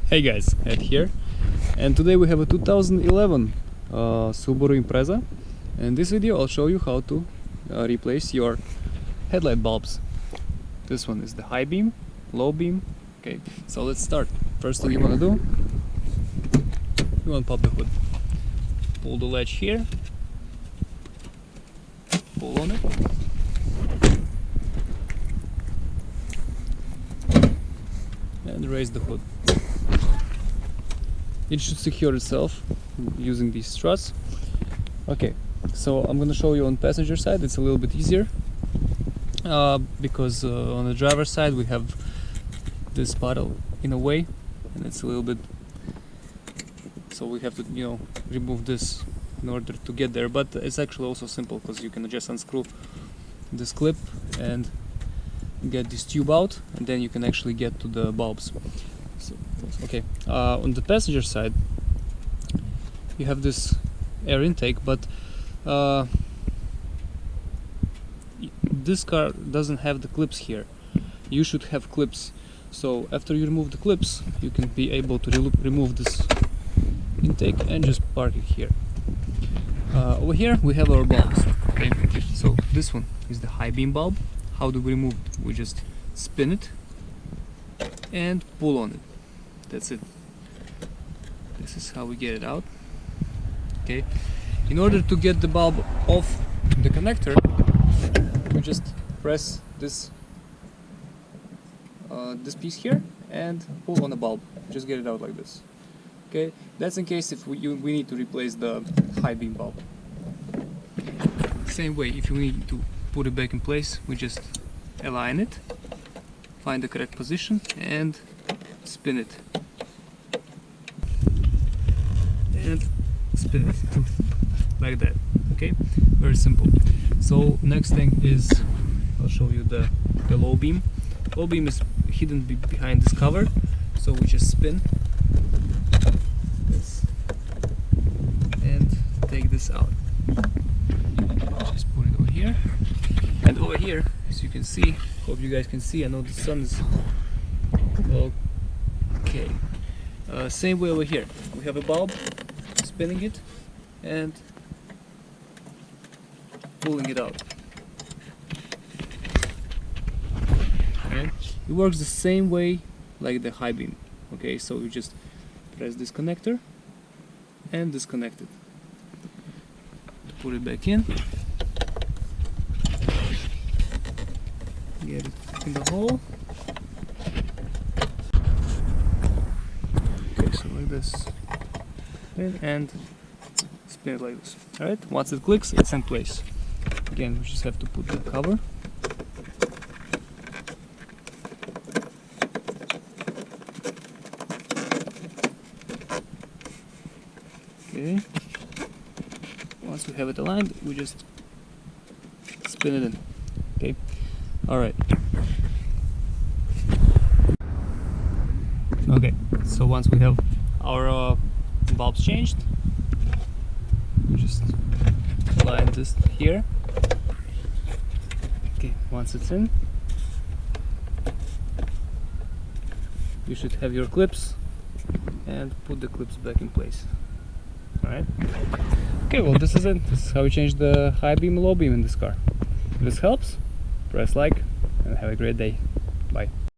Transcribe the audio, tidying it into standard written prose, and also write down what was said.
Hey guys, Ed here, and today we have a 2011 Subaru Impreza. In this video I'll show you how to replace your headlight bulbs. This one is the high beam, low beam. Okay, so let's start. First thing you want to do, you want to pop the hood. Pull the latch here, pull on it, and raise the hood. It should secure itself using these struts. Okay, so I'm gonna show you on passenger side. It's a little bit easier because on the driver side we have this paddle in a way, and it's a little bit, so we have to remove this in order to get there. But it's actually also simple because you can just unscrew this clip and get this tube out, and then you can actually get to the bulbs. Okay, on the passenger side you have this air intake, but this car doesn't have the clips here. You should have clips, so after you remove the clips you can be able to remove this intake and just park it here. Over here we have our bulbs. Okay, so this one is the high beam bulb. How do we remove it? We just spin it and pull on it. That's it. This is how we get it out. Okay. In order to get the bulb off the connector, we just press this this piece here and pull on the bulb. Just get it out like this. Okay. That's in case if we need to replace the high beam bulb. Same way, if you need to put it back in place, we just align it, find the correct position, and spin it. And spin it like that. Okay, very simple. So next thing is I'll show you the low beam. Low beam is hidden behind this cover, so we just spin this and take this out. Just put it over here, and over here, as you can see, hope you guys can see, I know the sun is okay. Same way over here, we have a bulb, spinning it and pulling it out. Okay. It works the same way like the high beam. Okay, so you just press this connector and disconnect it. Put it back in, get it in the hole. Okay, so like this, and spin it like this. Alright, once it clicks, it's in place. Again, we just have to put the cover. Okay, once we have it aligned, we just spin it in. Okay, alright. Okay, so once we have our bulbs changed, we just align this here. Okay, once it's in, you should have your clips and put the clips back in place. Alright. Okay, well, this is it. This is how we change the high beam and low beam in this car. If this helps, press like and have a great day. Bye.